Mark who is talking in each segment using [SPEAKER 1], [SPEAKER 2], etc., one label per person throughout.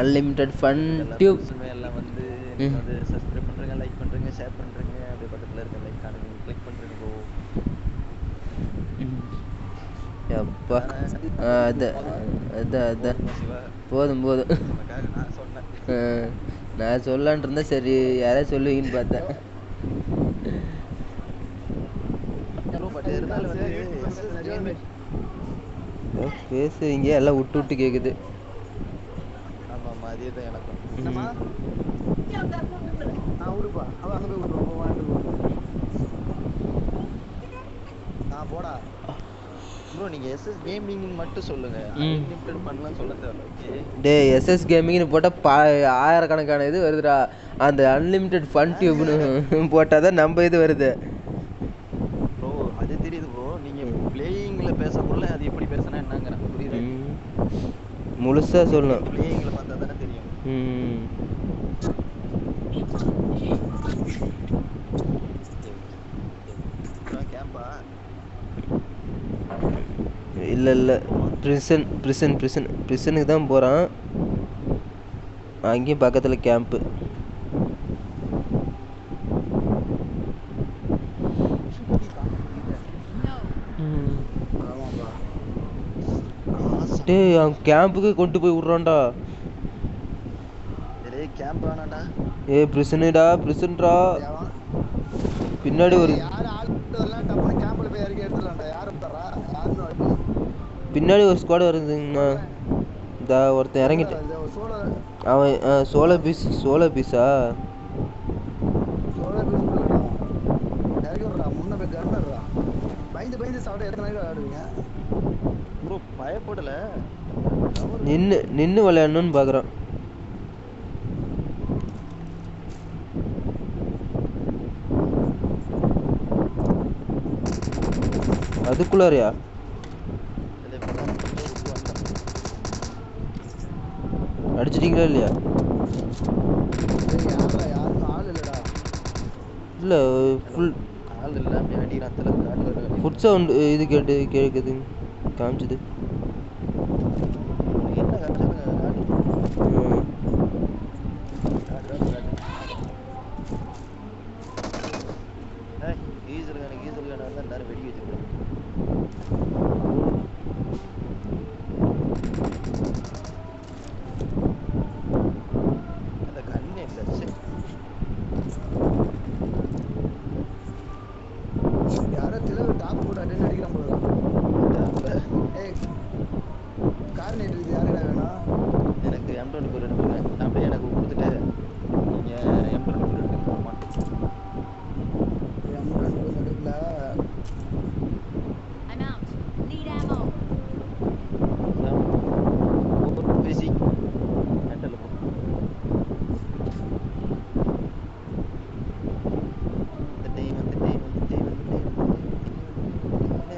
[SPEAKER 1] unlimited funtube
[SPEAKER 2] எல்லாம் வந்து நீங்க வந்து சப்ஸ்கிரைப் பண்றீங்க, லைக் பண்றீங்க, ஷேர் பண்றீங்க, அப்படியே பக்கத்துல இருக்க லைக் காணுங்க கிளிக் பண்றீங்க ப்ரோ.
[SPEAKER 1] அப்பா அதான் போதும் போதும்.
[SPEAKER 2] நான் சொன்னேன்,
[SPEAKER 1] நான் சொல்லலான் இருந்தேன், சரி யாராவது சொல்லுவீங்கன்னு பார்த்தேன். பேசுவீங்க எல்லாம் விட்டு விட்டு கேக்குது.
[SPEAKER 2] ஆமா ஆமா அதேதான் எனக்கும். போடா ப்ரோ, நீங்க SS gaming மட்டும் சொல்லுங்க, அன்லிமிட்டட் பண்ணலாம் சொல்ல தேவையில்ல. ஓகே
[SPEAKER 1] டேய், SS gamingனு போட்டா ஆயிரக்கணக்கான இது வருதுடா. அந்த அன்லிமிட்டட் ஃபன்டியூப்னு போட்டாதான் நம்ம இது வருது.
[SPEAKER 2] ப்ரோ அது தெரியுது ப்ரோ, நீங்க பிளேயிங்ல பேசக்குள்ள அது எப்படி பேசனா என்னங்கற புரியுதா?
[SPEAKER 1] முழுசா சொல்லணும்,
[SPEAKER 2] பிளேயிங்ல பார்த்தா தானே தெரியும். கேம்பா
[SPEAKER 1] இல்ல பிரிசனுக்கு தான் போறான். அங்கேயும் பக்கத்துல கேம்ப். டேய், அவன் கேம்புக்கு கொண்டு போய் விடுறான்டா.
[SPEAKER 2] டேய் கேம்ப் வேணாம்டா.
[SPEAKER 1] ஏய் பிரிசன்டா, பிரிசன்டா. பின்னாடி ஒரு பின்னாடி ஒரு ஸ்குவாட் வருதுங்கண்ணா. இந்த ஒருத்தன் இறங்கிட்டு அவன் சோலோ பீஸா
[SPEAKER 2] ப்ரோ பயப்படல,
[SPEAKER 1] நின்னு விளையாடணும்னு பாக்குறான். அதுக்குள்ளாரியா? அடிச்சிட்டீங்களா இல்லையா? இல்ல ஃபுல்
[SPEAKER 2] ஆள் இல்ல, அப்படி அடிக்கிறதுல காட்டுல
[SPEAKER 1] ஃபுட் சவுண்ட் இது கேக்குது காமிச்சது.
[SPEAKER 2] என்ன காமிச்சதுங்க? எல்லாரும் வெடி வச்சிருக்காங்க. அந்த கண்ணே இல்ல. யாரோ திலவு டாப் போட்டு அட்டெண்ட் அடிக்கிறான் போல. ஏய் கார் நேட் இது யாரடா வேணும்? எனக்கு M24 எடுத்துங்க. அப்படியே எனக்கு கொடுத்துட்டு நீங்க M24 எடுத்துங்க. M24 எடுக்கல. I'm out. Need ammo. Busy. Handle போ.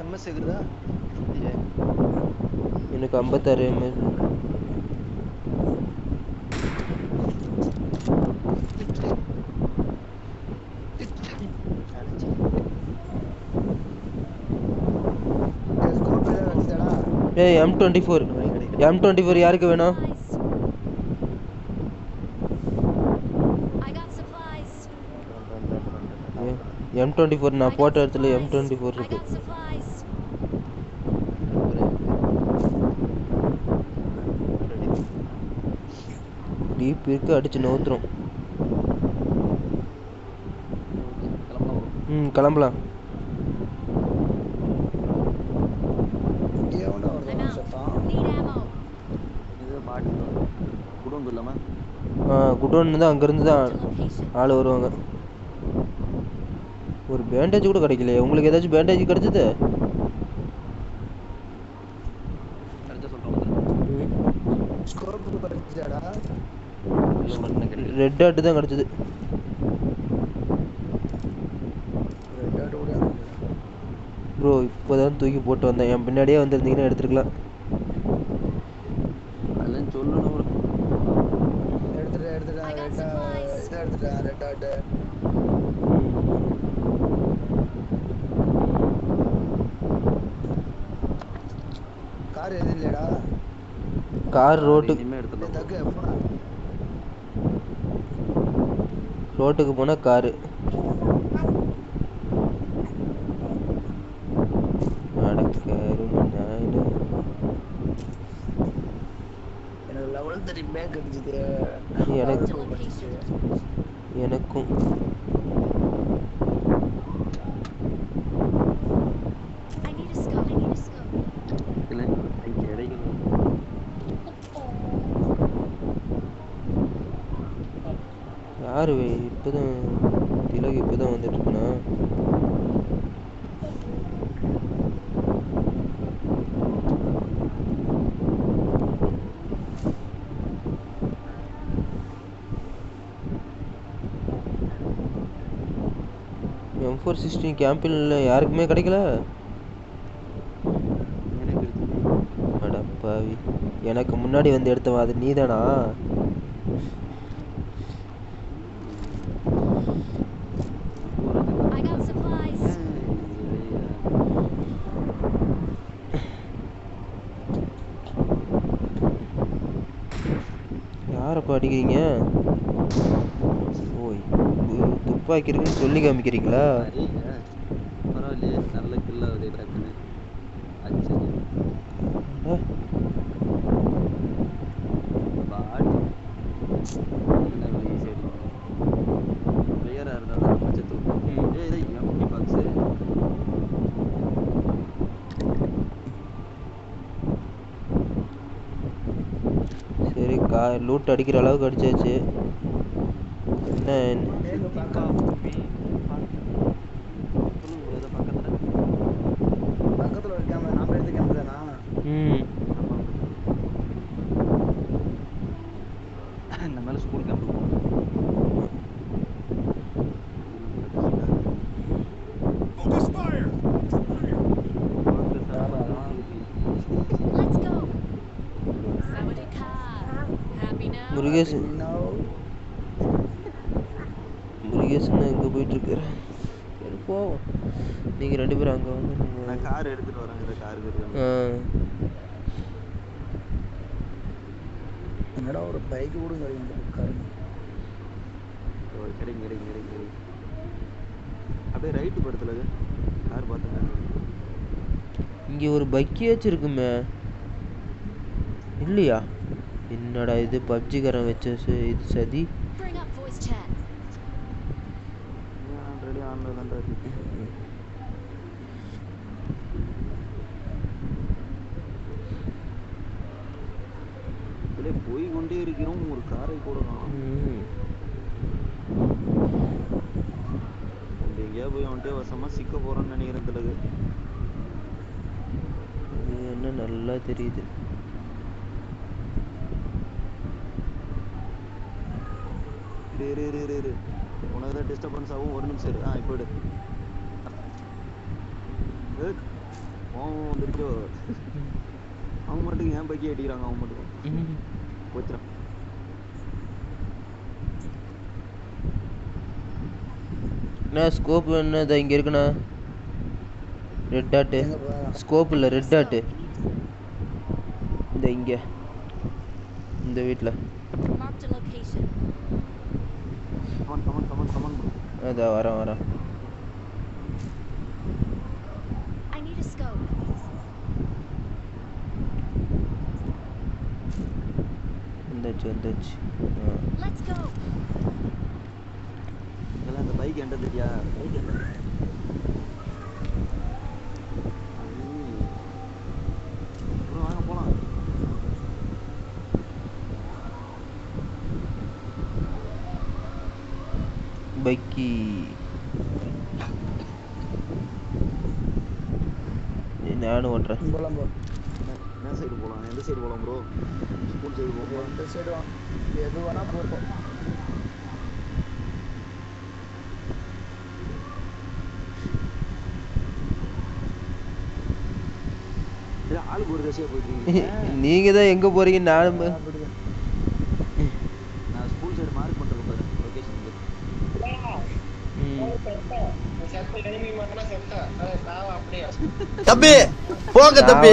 [SPEAKER 2] MS இருக்குதா?
[SPEAKER 1] எனக்கு 56 ml. ஏய் M24 யாருக்கு வேணும்? M24 நான் போட்ட இடத்துல M24 இருக்கு. டீப் இருக்கு, அடிச்சு நோத்துறோம். கிளம்பலாம். குடோன் தான், அங்கிருந்து தான் ஆள் வருவாங்க. ஒரு பேண்டேஜ் கூட கிடைக்கலையே. உங்களுக்கு ஏதாச்சும் பேண்டேஜ் கிடைச்சது? ரெட் டாட் தான் கிடைச்சது. ப்ரோ இப்போதான் தூக்கி போட்டு வந்தேன். என் பின்னாடியே வந்திருந்தீங்கன்னா எடுத்துருக்கலாம்.
[SPEAKER 2] அதெல்லாம் சொல்லணும் ப்ரோ.
[SPEAKER 1] கார் ரோட்டுக்கு ரோட்டுக்கு போனா காரு எனக்கும் யாரு இப்பதான் திலகு இப்பதான் வந்துட்டு இருக்கனா M416 கேம்பில் யாருக்குமே கிடைக்கல அடப்பாவி எனக்கு முன்னாடி வந்து எடுத்தவன் அது நீதானா யாரப்பா அடிக்கிறீங்க ஓய் துப்பாக்கி இருக்குன்னு சொல்லி காமிக்கிறீங்களா
[SPEAKER 2] பரவாயில்லையே நல்ல கில்ல ஒரு டக்குன்னு அடிச்சு பாடி பிளேயரா இருந்தாலும் நம்ம செத்து ஏய் எம்டி பாக்ஸ்
[SPEAKER 1] சரி லூட் அடிக்கிற அளவுக்கு அடிச்சாச்சு என்ன
[SPEAKER 2] பக்கத்துல ஒரு கேமரா நாம எடுத்த கேமரா தானா இந்த மேல ஸ்கூல் கேம்ப்
[SPEAKER 1] முருகேசன் எங்க போயிட்டு இருக்காரு போவோம் நீங்க ரெண்டு பேரும் அங்க வந்து
[SPEAKER 2] நான் கார் எடுத்துட்டு வரேன் காருக்கு என்னடா ஒரு பைக் ஓடுங்க இந்த கார் கிடைங்க அப்படியே ரைட் படத்துல கார் பார்த்தேன்
[SPEAKER 1] இங்க ஒரு பைக்கேச்சு இருக்குமே இல்லையா என்னடா இது PUBG காரன் வச்ச இது சதி
[SPEAKER 2] ஆல்ரெடி ஆன்ல தான் இருக்கு அப்படியே போய் கொண்டே இருக்கிறோம் ஒரு காரை கூட எங்கேயா போய் வந்துட்டு வசமா சிக்க போறோம்னு நினைக்கிறேன் திலகு
[SPEAKER 1] என்ன நல்லா தெரியுது
[SPEAKER 2] உனக்கு தான் டிஸ்டர்பன்ஸ் ஆகும் ஒரு நிமிஷம் இரு இப்போ எடு வந்துருச்சோ அவங்க மட்டும் ஏன் பைக்கி அடிக்கிறாங்க அவங்க மட்டும் போச்சுறான்
[SPEAKER 1] என்ன ஸ்கோப் என்னது இங்க இருக்குண்ணா ரெட் டாட் ஸ்கோப் இல்ல ரெட் டாட் இந்த இங்க இந்த வீட்ல அதா வரேன் வந்துச்சு
[SPEAKER 2] இதெல்லாம் இந்த பைக் என்கிட்ட தெரியா பைக் என்ன வாங்க போலாம்
[SPEAKER 1] பைக்கி நானும் ஓட்டுறேன்
[SPEAKER 2] போலாம் ப்ரோ என்ன சைடு போலாம் எந்த சைடு போலாம் ப்ரோ ஸ்கூல் சைடு போவோம் எந்த சைடு எது வேணா போறோம் ஆளுக்கு ஒரு திசையா போயிட்டு
[SPEAKER 1] நீங்க தான் எங்க போறீங்க நான்
[SPEAKER 2] ஸ்கூல் சைடு மார்க் பண்றேன் பாரு லொகேஷன்
[SPEAKER 3] தம்பி போங்க தம்பி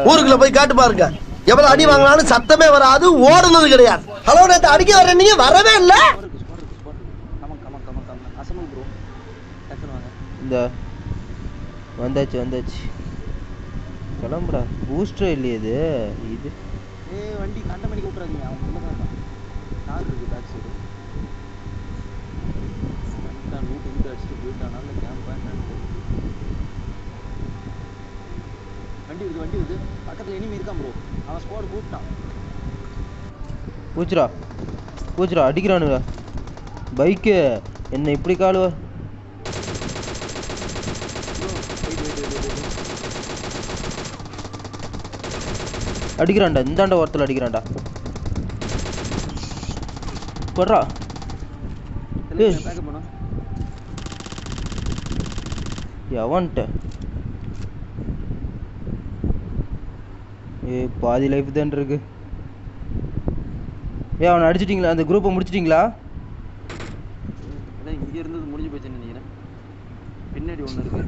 [SPEAKER 3] ஊருக்குள்ள போய் காட்டு பாருங்க எவ்வளவு அடி வாங்கலாம்னு சத்தமே வராது, ஓடுனது கிடையாது. ஹலோ நேத்து அடிக்க வர நீங்க வரவே இல்ல.
[SPEAKER 2] அசமல் ப்ரோ டக்குனு வாங்க.
[SPEAKER 1] இந்த வந்தாச்சு கிளம்புடா. பூஸ்டர் இல்லையே இது.
[SPEAKER 2] வண்டி கண்ட மணிக்கு விட்டுறாதீங்க. அவன் உள்ள தான் இருக்கான். கார் இருக்கு பேக் சைடு. கரெக்டாக ரூட் இங்கே அடிச்சுட்டு போயிட்டானால கேம்பா என்னன்னு. வண்டி வருது பக்கத்தில் எனிமி இருக்கான் ப்ரோ. அவன் ஸ்குவாட் கூப்பிட்டான்.
[SPEAKER 1] பூச்சுரா அடிக்கிறானுங்க. பைக்கு என்ன இப்படி காலுவ. அடிக்கிறான்டா, இந்தாண்ட ஒருத்தர் அடிக்கிறான்டா. போடுறா. எவன்ட்ட பாதி லைஃப் தான் இருக்கு. அவனை அடிச்சிட்டிங்களா? அந்த குரூப்பை முடிச்சிட்டிங்களா?
[SPEAKER 2] இங்க இருந்தது முடிஞ்சு போச்சுன்னு நினைக்கிறேன். பின்னாடி ஒன்று இருக்கு.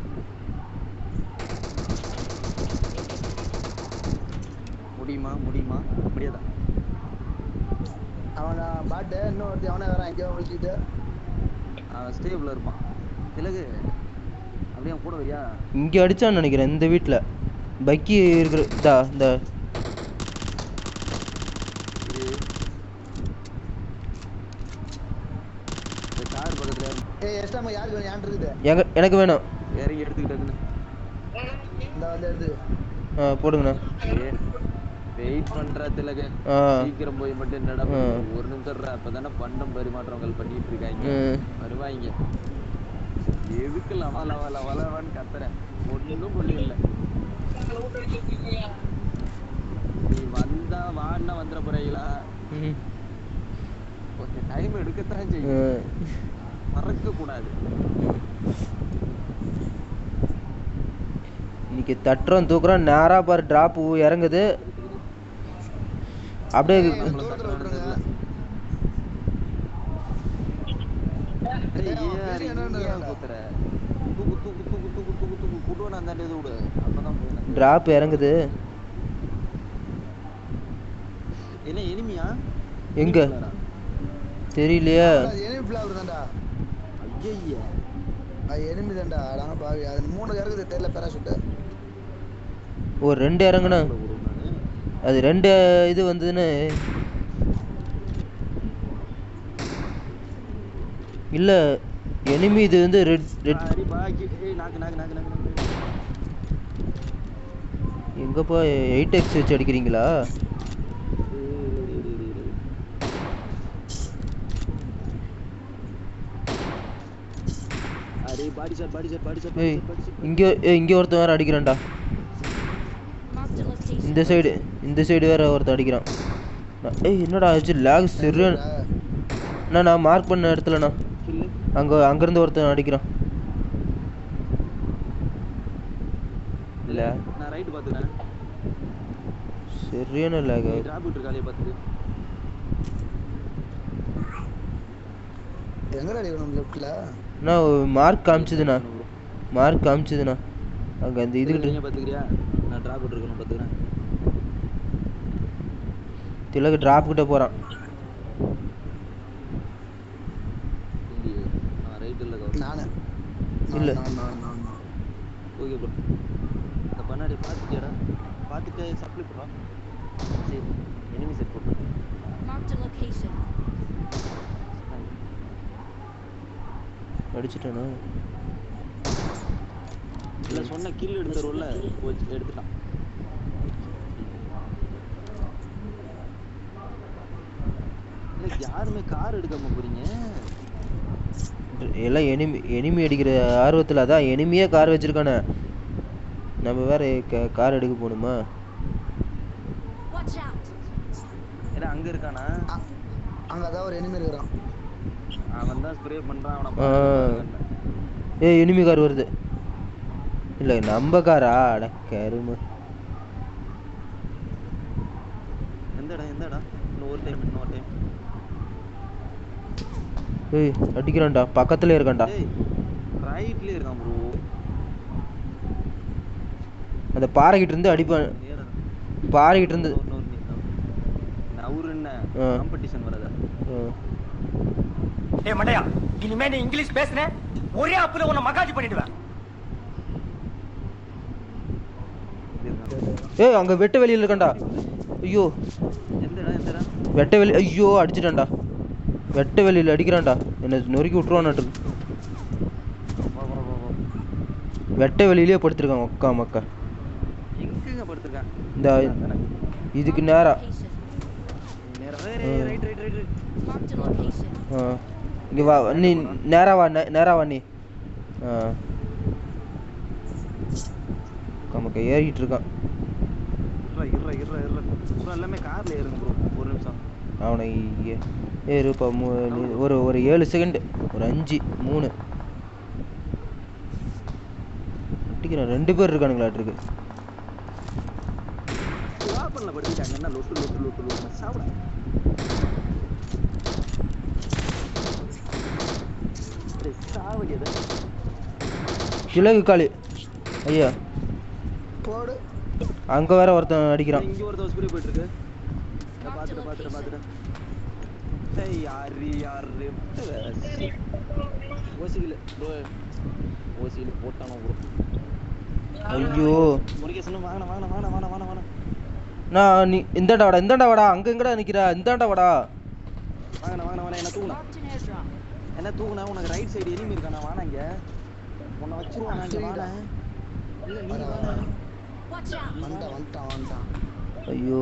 [SPEAKER 2] முடியாதா? அவனை பாட்டு இன்னொருத்தி அவனே வரான். எங்கேயோ விழிச்சிட்டு அவன் ஸ்டேபிள் இருப்பான். திலகு அப்படியே கூட வரியா?
[SPEAKER 1] இங்கே அடிச்சான்னு நினைக்கிறேன். இந்த வீட்டில் பைக்கி இருக்கிற இந்த
[SPEAKER 2] கார் பக்கத்தில். யாருக்கு வேணும்? யான் இருக்குது.
[SPEAKER 1] எனக்கு வேணும்.
[SPEAKER 2] இறங்கி எடுத்துக்கிட்டேன்னு இந்த வந்து எடுத்து
[SPEAKER 1] போடுங்கண்ணா.
[SPEAKER 2] வெயிட் பண்ற திலகு, சீக்கிரம் போய் மட்டும் என்னடா ஒரு நிமிஷம். அப்பதானே பண்டம் பரிமாற்றங்கள் பண்ணிட்டு இருக்காங்க. வருவாங்க. எதுக்கு லவலவான்னு கத்துறேன். ஒன்றும் புரியல. நீ வந்தா வான்னா வந்துட போறீங்களா? கொஞ்சம் டைம் எடுக்கத்தான் செய்யும். மறக்க கூடாது.
[SPEAKER 1] இன்னைக்கு தட்டுறோம் தூக்குறோம். நேரா பாரு டிராப் இறங்குது. அப்படியே டிராப் இறங்குது.
[SPEAKER 2] என்ன எனிமியா?
[SPEAKER 1] எங்க தெரியலையா?
[SPEAKER 2] எனிமி தான்டா. அடாங்க பாவி. அது 3 இறங்குது தெரியல. பேராஷூட்
[SPEAKER 1] ஒரு 2 இறங்குனா அது 2 இது வந்ததுன்னு இல்ல. எனிமி இது வந்து எங்கப்பா 8x வச்சு அடிக்கிறீங்களா? இங்க ஒருத்தன் வேற அடிக்கிறான்டா. இந்த சைடு வேற ஒருத்தன் அடிக்கிறான். என்னடா ஆச்சு? லாக் சரியான. நான் மார்க் பண்ண இடத்துலண்ணா அங்கிருந்து ஒருத்தன் அடிக்கிறான். இல்ல
[SPEAKER 2] நான் ரைட் பாத்துறேன்.
[SPEAKER 1] சரியான லாக்.
[SPEAKER 2] டிராப் விட்டுருக்காளே பாத்து. எங்கடா அடிக்கணும்? லெஃப்ட்ல
[SPEAKER 1] நான் மார்க் காமிச்சதுண்ணா. அங்க அந்த இது
[SPEAKER 2] பாத்துக்கிறியா? நான் டிராப் விட்டுருக்கணும் பாத்துக்கிறேன்.
[SPEAKER 1] திலகு டிராப் கிட்ட போறான்.
[SPEAKER 2] நான் ரைட் இல்ல நானே
[SPEAKER 1] இல்ல.
[SPEAKER 2] Okay bro. இந்த பண்ணாடி பாத்துட்டியாடா? பாத்துட்டு சப்ளை பண்றா. சரி எனிமி செட் போடு. Mark the location.
[SPEAKER 1] அடிச்சிட்டானா?
[SPEAKER 2] இல்ல சொன்ன கில் எடுத்துறோம்ல எடுத்துட்டான். இல்ல யாருமே கார் எடுக்காம போறீங்க?
[SPEAKER 1] எல்லாம் எனிமி அடிக்கிற ஆர்வத்தில். அதான் எனிமியே கார் வச்சிருக்கானே. நம்ம வேற கார் எடுக்க போகணுமா?
[SPEAKER 2] ஏன்னா அங்க இருக்கானா? அங்கதான் ஒரு எனிமி இருக்கான். அவன் தான் ஸ்ப்ரே பண்றான். அவன
[SPEAKER 1] எனிமி கார் வருது. இல்ல நம்ம காரா? அட கரும.
[SPEAKER 2] எந்தடா? இன்னொரு டைம்.
[SPEAKER 1] அடிக்கிறான்டா. பக்கத்துல இருக்கான்டா.
[SPEAKER 2] ரைட்ல இருக்கான் ப்ரோ.
[SPEAKER 1] அந்த பாறைகிட்ட இருந்து அடிப்பான். பாறைகிட்ட இருந்து
[SPEAKER 2] காம்படிஷன் வரதா
[SPEAKER 4] ஏய் மண்டையா இனிமே நீ இங்கிலீஷ் பேசுன ஒரே அப்புல உன்னை மகாஜி பண்ணிடுவேன்.
[SPEAKER 1] ஏய் அங்க வெட்ட வெளியில இருக்கண்டா. ஐயோ
[SPEAKER 2] எந்தடா
[SPEAKER 1] வெட்ட வெளி ஐயோ அடிச்சிட்டான்டா. வெட்ட வெளியில அடிக்கிறான்டா. என்ன நொறுக்கி விட்டுருவான்ட்டு. வெட்ட வெளியிலே படுத்துருக்கான் மக்கா மக்கா.
[SPEAKER 2] எங்கங்க படுத்துருக்கான்?
[SPEAKER 1] இந்த இதுக்கு நேரா
[SPEAKER 2] ரைட்
[SPEAKER 1] இங்க வா நீ நேரா வா நீ நமக்கு ஏறிட்டு இருக்கான்.
[SPEAKER 2] எல்லாமே கார்ல ஏறுங்க ப்ரோ. ஒரு நிமிஷம்
[SPEAKER 1] அவனை ஏறுப்பா. ஒரு 7 செகண்ட், ஒரு 5 3 அடிக்கிறேன். 2 பேர் இருக்கானுங்களாட்டிருக்கு.
[SPEAKER 2] வாப்பன்ல படுத்திட்டாங்க. என்ன லொட்டு சாப்பிட சாவடியது
[SPEAKER 1] கிழக்கு காலி. ஐயா
[SPEAKER 2] போடு.
[SPEAKER 1] அங்க வேற ஒருத்தன் அடிக்கிறான்.
[SPEAKER 2] இங்க ஒருத்தன் ஸ்ப்ரே போயிட்டு இருக்கு. பாத்துட்டு ஏய் யாரு ஓசில ப்ரோ. ஓசில போட்டானோ ப்ரோ.
[SPEAKER 1] ஐயோ
[SPEAKER 2] முருகேசன் வாங்க.
[SPEAKER 1] நான் நீ இந்தாண்டா வாடா. அங்க எங்கடா நிக்கிறா? இந்தாண்டா வாடா.
[SPEAKER 2] வாங்க என்ன தூக்குனா உனக்கு ரைட் சைடு எனிமி இருக்கானா? வாங்க உன்னை வச்சிருவான். இங்க வாங்க. இல்ல நீ வாங்க. வந்துட்டான்.
[SPEAKER 1] ஐயோ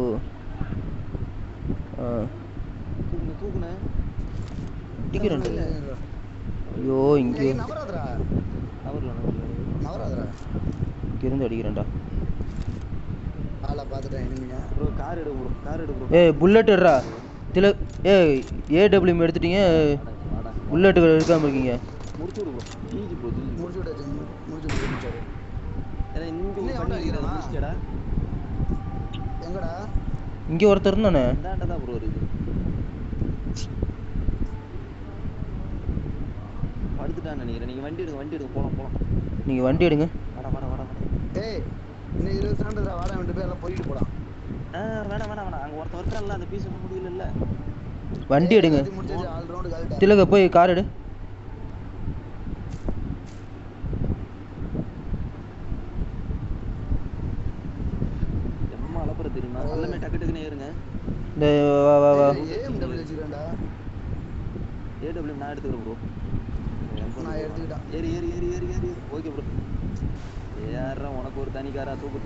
[SPEAKER 2] தூக்குன
[SPEAKER 1] அடிக்கிறேன். ஐயோ இங்க
[SPEAKER 2] நவராதரா
[SPEAKER 1] இங்க இருந்து அடிக்கிறேன்டா.
[SPEAKER 2] ஆளை பார்த்துட்டேன் எனிமியா ப்ரோ. கார் எடு ப்ரோ.
[SPEAKER 1] ஏய் புல்லட் எடுறா. ஏய் ஏடபிள்யூஎம் எடுத்துட்டீங்க. புல்லட் எடுக்காம இருக்கீங்க.
[SPEAKER 2] முடிச்சு விடு ப்ரோ. Easy bro. முடிச்சு விடு. ஏன்னா இங்க பண்ணிக்கிறேன். எங்கடா?
[SPEAKER 1] இங்க ஒருத்தர் இருந்தானே.
[SPEAKER 2] இந்தாண்ட தான் ப்ரோ இருக்கு. படுத்துட்டான்னு நினைக்கிறேன். நீங்க வண்டி எடுங்க போலாம்.
[SPEAKER 1] நீங்க வண்டி எடுங்க.
[SPEAKER 2] வாடா. டேய் இன்னும் 20 செகண்ட் தான். வாடா 2 பேர் எல்லாம் போயிட்டு போலாம். வேணாம். அங்க ஒருத்தர் இருக்கான்ல, அந்த பீஸ் முடியல இல்ல.
[SPEAKER 1] வண்டி எடுங்க. திலக போய் கார் எடு.
[SPEAKER 2] எம்மா அலப்பற தெரியுமா? எல்லாமே டக்குன்னு ஏறுங்க.
[SPEAKER 1] இந்த வா
[SPEAKER 2] ஏஎம்டபிள்யூ வச்சிரேன்டா. ஏடபிள்யூ நான் எடுத்துக்கிறேன் ப்ரோ. நான் எடுத்துக்கிட்டேன். ஏறி. Okay bro. யாரா உனக்கு ஒரு தனி காரா? தூக்கு.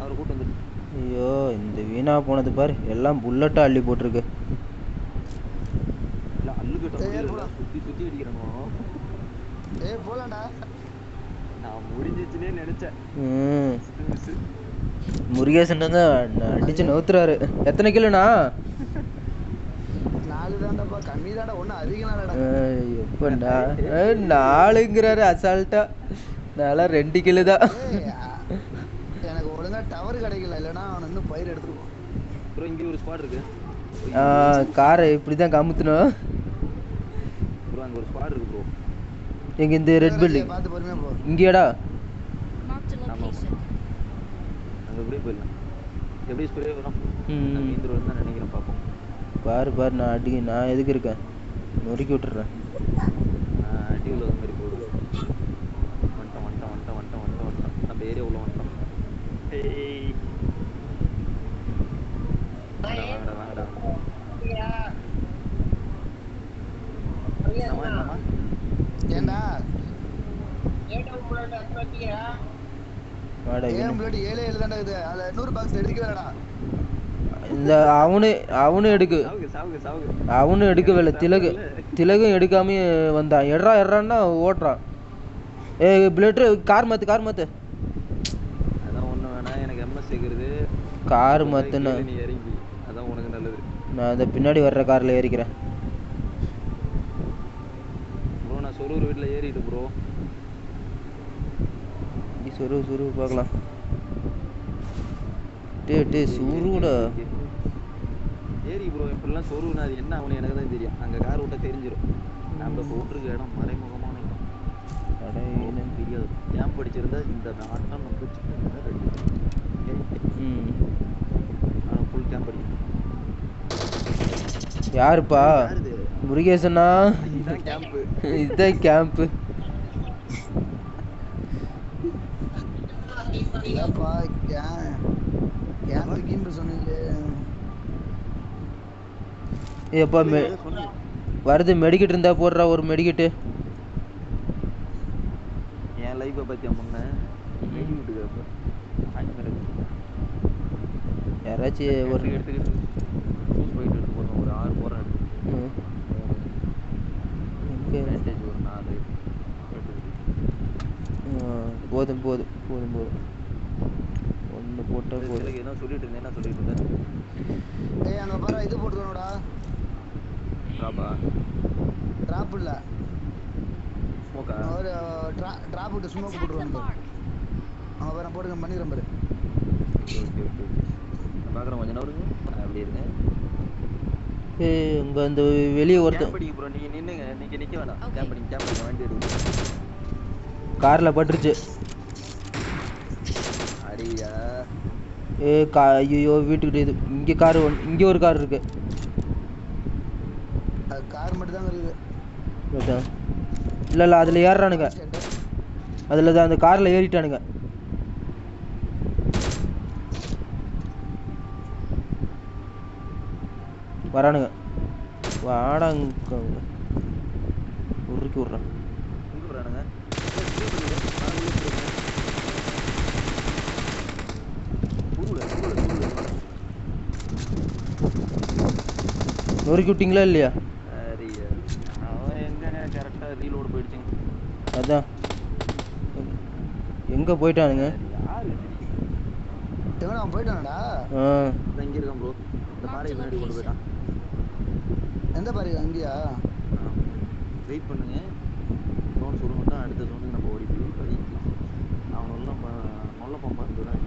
[SPEAKER 2] அவரை கூட்டு வந்துட்டு.
[SPEAKER 1] ஐயோ இந்த வீணா போனது பாரு. எல்லாம் புல்லட்டா அள்ளி போட்டிருக்கு.
[SPEAKER 2] இல்ல அள்ளுகிட்ட சுத்தி அடிக்கிறனோ. ஏய் போலாம்டா. நான் முடிஞ்சிச்சுனே நினைச்சேன்.
[SPEAKER 1] முருகேசன் தான் அடிச்சு நவுத்துறாரு. எத்தனை கிலோண்ணா?
[SPEAKER 2] 4 தான்டாப்பா. கம்மி தான்டா. ஒண்ணு அதிகம்டா.
[SPEAKER 1] எப்பண்டா 4ங்கறாரு அசால்ட்டா. நாளா 2 கிலோ தான்.
[SPEAKER 2] எனக்கு ஒழுங்கா டவர் கிடைக்கல. இல்லனா அவன் இன்னும் பயிர் எடுத்துருவான் ப்ரோ. இங்க ஒரு ஸ்பாட் இருக்கு.
[SPEAKER 1] காரை இப்படி தான் கமுத்தணும்
[SPEAKER 2] ப்ரோ. அங்க ஒரு ஸ்பாட் இருக்கு ப்ரோ.
[SPEAKER 1] எங்க இந்த ரெட் பில்டிங்
[SPEAKER 2] பாத்து பொறுமையா போ.
[SPEAKER 1] இங்கேடா.
[SPEAKER 2] அங்க அப்படியே போயிடலாம். எப்படி ஸ்ப்ரே வரும்? நான் இந்திர வந்து நினைக்கிறேன். பாப்போம்.
[SPEAKER 1] பாரு நான் எதுக்கு இருக்கேன்? நொறுக்கி விட்டுறேன்.
[SPEAKER 2] அடியில் ஒரு மாதிரி போடு. வந்துட்டோம். நம்ம ஏரியா உள்ள வந்துட்டோம். வாங்கடா. என்னமா ஏண்டா ஏன் பிளட் 7 தான்டா இது. அதுல 100 பாக்ஸ் எடுக்கவே இல்லடா.
[SPEAKER 1] இந்த அவனு எடுக்கு. அவனு எடுக்கவே இல்லை. திலகும் எடுக்காம வந்தான். எட்றான்னா ஓட்டுறான். பிளட் கார் மாத்து.
[SPEAKER 2] அதான் ஒண்ணு வேணா. எனக்கு எம்எஸ் சேக்குறது.
[SPEAKER 1] கார் மாத்துனா
[SPEAKER 2] நீ இறங்கி. அதான் உனக்கு நல்லது.
[SPEAKER 1] நான் அந்த பின்னாடி வர்ற கார்ல ஏறிக்கிறேன்
[SPEAKER 2] ப்ரோ. நான் சொரூர் வீட்ல ஏறிட்டு ப்ரோ.
[SPEAKER 1] நீ சொரு பார்க்கலாம். டேய் சுருடா
[SPEAKER 2] ஏறி ப்ரோ. இப்பெல்லாம் சொருனா அது என்ன அவனு எனக்கு தான் தெரியும். அங்க கார் விட்டா தெரிஞ்சிடும். நம்ம போட்டுருக்க இடம் மறைமுகமான இடம். என்னன்னு தெரியாது. ஏன் படிச்சிருந்தா இந்த ஆட்டம் நம்ம ஃபுல் கேம்ப் படிக்கணும்.
[SPEAKER 1] யாருப்பா?
[SPEAKER 2] யாருது?
[SPEAKER 1] முருகேசனா?
[SPEAKER 2] இதுதான் கேம்ப்.
[SPEAKER 1] இதுதான் கேம்ப்.
[SPEAKER 2] இல்லப்பா கேம்ப் கீம்பு சொன்னீங்களே.
[SPEAKER 1] ஏப்பா வருது மெடிக்கெட் இருந்தா போடுறா ஒரு மெடிக்கெட்டு.
[SPEAKER 2] என் லைஃபை பத்தியா முன்ன மெடிக்கெட்டுக்கு
[SPEAKER 1] யாராச்சும் ஒரு
[SPEAKER 2] எடுத்துக்கிட்டு ஜூஸ் போயிட்டு எடுத்து போடுறோம். ஒரு 6 போடுறேன். பேண்டேஜ் ஒரு 4
[SPEAKER 1] போதும் போதும் போதும் போதும். ஒன்று போட்டால் போதும்.
[SPEAKER 2] என்ன சொல்லிட்டு இருந்தேன்? என்ன சொல்லிட்டு இருந்தேன்? ஏய் அங்கே பாரு இது போட்டுக்கணும்டா. ட்ராப்பா? ட்ராப் இல்லை, ஸ்மோக்கா? ஒரு ட்ராப் விட்டு ஸ்மோக் போட்டுருவாங்க. அங்கே பாரு போட்டுக்க பண்ணிக்கிறேன் பாரு. ஓகே ஓகே பார்க்குறேன். கொஞ்சம் நேரம் அப்படி இருங்க.
[SPEAKER 1] இங்கே அந்த வெளியே ஒருத்தன்
[SPEAKER 2] படிங்க ப்ரோ. நீங்கள் நின்றுங்க. நீங்கள் நிற்க வேணாம். கேம்படிங்க வண்டி எடுங்க.
[SPEAKER 1] காரில் பட்டுருச்சு.
[SPEAKER 2] அடியா
[SPEAKER 1] ஐயோ வீட்டுக்கிட்ட இது இங்கே கார் இங்கே ஒரு கார் இருக்கு.
[SPEAKER 2] கார் மட்டும் தான் இருக்குது.
[SPEAKER 1] இல்லை இல்லை அதில் ஏறுறானுங்க. அதில் தான் அந்த காரில் ஏறிட்டானுங்க. வரானுங்க. வாடாங்க உருக்கி விட்றான். நொறுக்கி விட்டிங்களா இல்லையா?
[SPEAKER 2] அவன் எங்க கரெக்டாக ரீலோடு போயிடுச்சுங்க.
[SPEAKER 1] அதான் எங்கே போயிட்டானுங்க?
[SPEAKER 2] அவன் போயிட்டானடா. இங்கே இருக்கான் ப்ரோ. இந்த பாறை முன்னாடி கொண்டு போயிட்டான். எந்த பாறை? அங்கேயா? வெயிட் பண்ணுங்க. ஃபோன் சொல்ல மட்டும் அடுத்த சோனுக்கு நம்ம ஓடி போய் பதிக்கு. அவன் நல்ல பம்பா இருந்துதான்.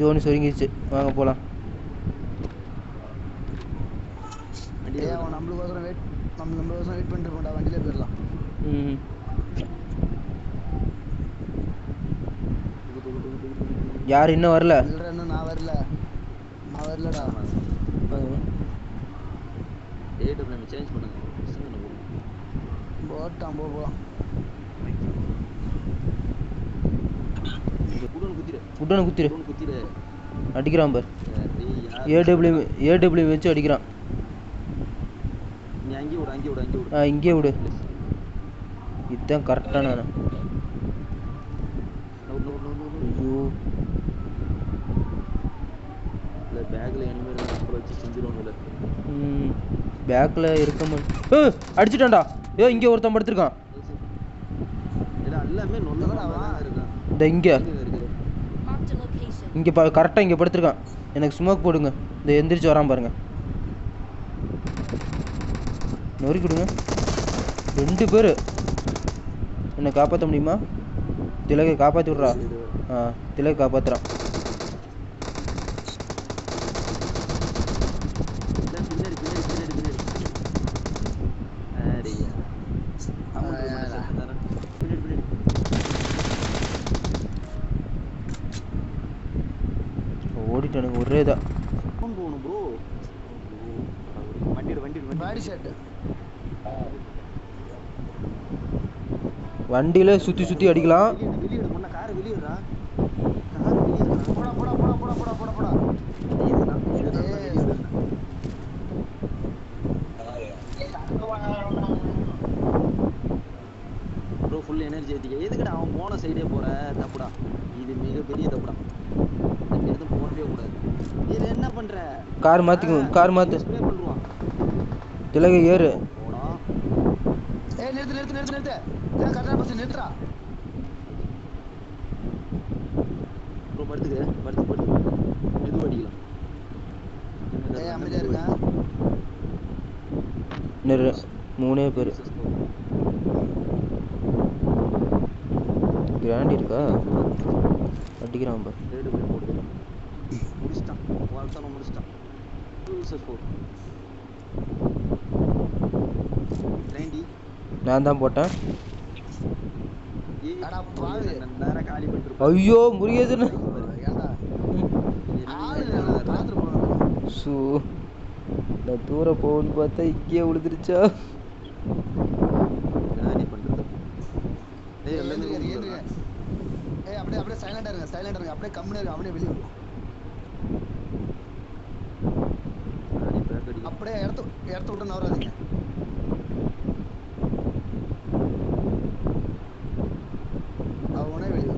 [SPEAKER 1] ஜோனி சொருங்கிடுச்சு. வாங்க போகலாம்.
[SPEAKER 2] அவன் நம்மளுக்கோசரம் வெயிட் பண்ணிட்டு இருப்போம்டா. வண்டியிலே போயிடலாம்.
[SPEAKER 1] யார் இன்னும் வரல?
[SPEAKER 2] இன்னும் நான் வரலடா. ஏடபிள்யூ சேஞ்ச் பண்ணுங்க. போட்டான் போகலாம்.
[SPEAKER 1] குட்டனை குத்திரு. அடிக்கிறான் பார். ஏடபிள்யூ வச்சு அடிக்கிறான். இங்கே விடு. இதுதான் கரெக்டான. ஐயோ பேக்கில் இருக்க அடிச்சுட்டான்டா. இங்கே ஒருத்தன் படுத்திருக்கான். இங்கே கரெக்டாக இங்கே படுத்திருக்கான். எனக்கு ஸ்மோக் போடுங்க. இந்த எந்திரிச்சு வரான் பாருங்க. நொறுக்கி விடுங்க. 2 பேர். என்னை காப்பாற்ற முடியுமா? திலகை காப்பாற்றி விட்றா. திலகை காப்பாற்றுறான். ஓடிட்டானுங்க ஒரே இதா. வண்டியில சுத்தி அடிக்கலாம்.
[SPEAKER 2] ஃபுல் எனர்ஜி ஏத்திக்க. எதுக்குடா அவன் போன சைடே போற? தப்புடா. இது மிகப்பெரிய தப்புடா. எதுவும் போகவே கூடாது. இது என்ன பண்ற?
[SPEAKER 1] கார் மாத்து.
[SPEAKER 2] ஸ்ப்ரே பண்ணுவான்.
[SPEAKER 1] திலகை ஏறு.
[SPEAKER 2] போடா. ஏய் நிறுத்து. ஏன் கரெக்டா பஸ் நிறுத்துடா. ப்ரோ படுத்து. மெது அடிக்கலாம். ஏய் அமைதியா இருங்க.
[SPEAKER 1] 3 பேர். கிராண்டி இருக்கா? அடிக்கிறான் பார்.
[SPEAKER 2] முடிச்சிட்டான். வால்சன முடிச்சிட்டான். 2-4 90.
[SPEAKER 1] நான் தான் போட்டேன்.
[SPEAKER 2] அட பாவி நேரா காலி பண்ணிட்டு.
[SPEAKER 1] ஐயோ முருகேசன்.
[SPEAKER 2] ஆளு பாத்ரூம்
[SPEAKER 1] ஸோ நான் தூரம் போகணும்னு பார்த்தா இங்கேயே விழுந்துருச்சா?
[SPEAKER 2] என்ன நீ பண்றது? ஏய் அப்படியே சைலண்டா இருங்க அப்படியே கம்முனு இருங்க அப்படியே வெளிய அப்படியே இடத்த விட்டு நவராதீங்க. அவனே வெளிய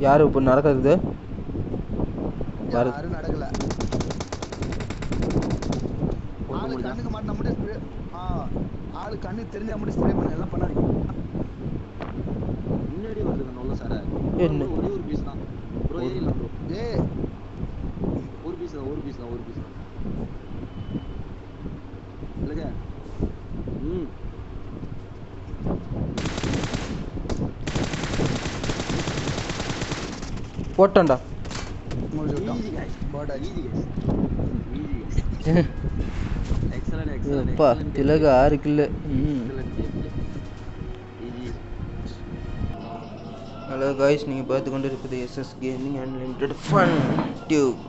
[SPEAKER 1] யாரு இப்போ நடக்கிறது?
[SPEAKER 2] யாரும் நடக்கல. ஆளு கண்ணுக்கு மாட்ட நம்மளே ஸ்ப்ரே ஆளு கண்ணுக்கு தெரிஞ்ச நம்மளே ஸ்ப்ரே பண்ண எல்லாம் பண்ணாதீங்க. முன்னாடி வருது நல்ல சார.
[SPEAKER 1] என்ன
[SPEAKER 2] ஒரே ஒரு பீஸ் தான் ப்ரோ. ஏறில ப்ரோ. ஏய் ஒரு பீஸ் தான் இல்லங்க.
[SPEAKER 1] போட்டான்டா. அப்பா திலக 6 கில்லு. ஹலோ காய்ஸ், நீங்கள் பார்த்து கொண்டு இருப்பது SS Gaming Unlimited Fun Tube.